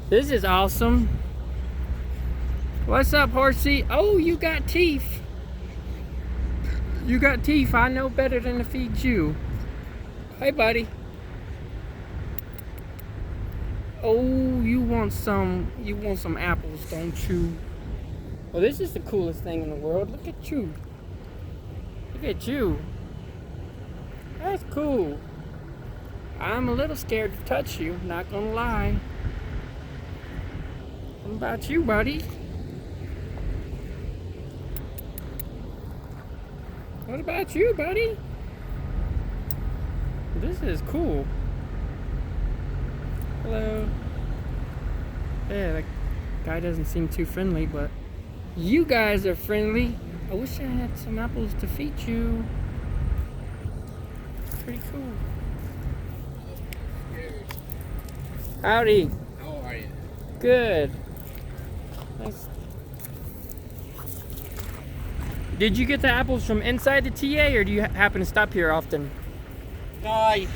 This is awesome. What's up, horsey? Oh, you got teeth. You got teeth. I know better than to feed you. Hey, buddy. Oh, you want some apples, don't you? Well, this is the coolest thing in the world. Look at you. Look at you. That's cool. I'm a little scared to touch you, not gonna lie. What about you, buddy? What about you, buddy? This is cool. Hello. Yeah, that guy doesn't seem too friendly, but you guys are friendly. I wish I had some apples to feed you. Pretty cool. Howdy. How are you? Good. Nice. Did you get the apples from inside the TA, or do you happen to stop here often? No, I